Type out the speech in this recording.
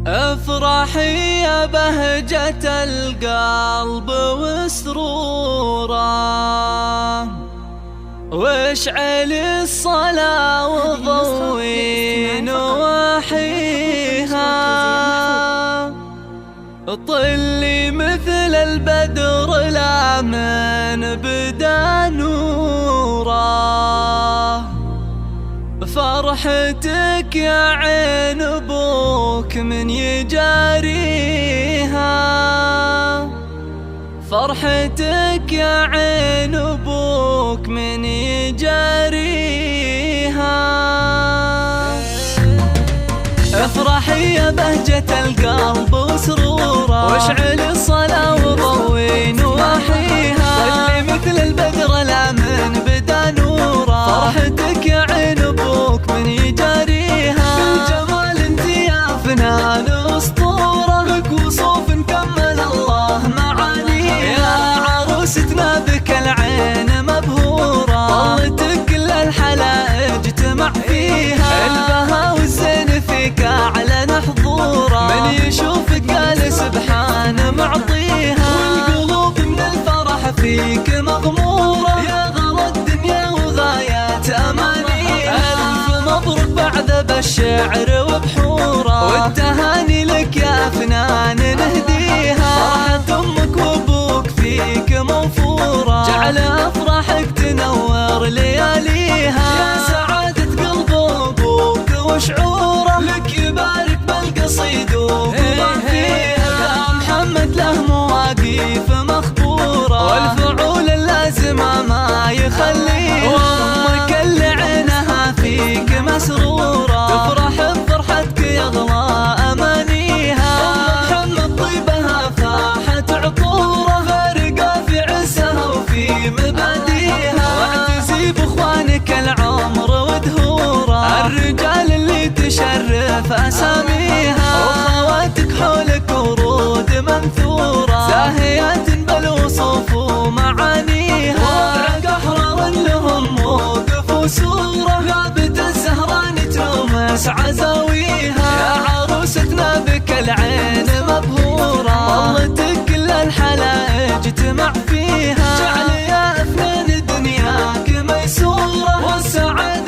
افرحي يا بهجة القلب وسروره، واشعلي الصلاة وضوي نواحيها، طلي مثل البدر لا من بدا نوره. فرحتك يا عين ابوك من يجاريها، فرحتك يا عين ابوك من يجاريها. افرحي يا بهجة القلب وسروره، واشعلي الصلاة وضوي نواحيها، طلي مثل البدر لا من بدا نوره. فرحتك يا عين ابوك من يجاريها، بالجمال انت يا فنان اسطوره، بك وصوف كمل الله معانيها. يا عروستنا بك العين مبهوره، ظلتك كل الحلائج اجتمع فيها، البها والزين فيك اعلن حضوره، من يشوفك قال سبحان معطيها، والقلوب من الفرح فيك مغموره، يا غلا الدنيا وغايات امانيها. الف مبروك بعد بالشعر وبحوره، والتهاني لك يا فنان نهديها، فرحة امك وابوك فيك موفوره، جعل افراحك تنور لياليها. يا سعادة قلب ابوك وشعوره، لك يبارك بالقصيد وما فيها. يا محمد له مواقيف مخبوره، والفعول اللازمه ما يخليها، وامك اللي عينها فيك مسروره، تفرح بفرحتك يغلى امانيها. ام محمد طيبها فاحت عطوره، فارقه في عزها وفي مباديها، واعتزي باخوانك العمر ودهوره، الرجال اللي تشرف اساميها، واخواتك حولك ورود منثوره، زاهيات بالوصوف ومعانيها، وضعك احرار لهم موقف وسوره، غابت الزهران تلومس عزاويها. يا عروستنا بك العين مبهوره، ظلتك كل الحلائج اجتمع فيها، جعل يا افنان دنياك ميسوره، والسعاده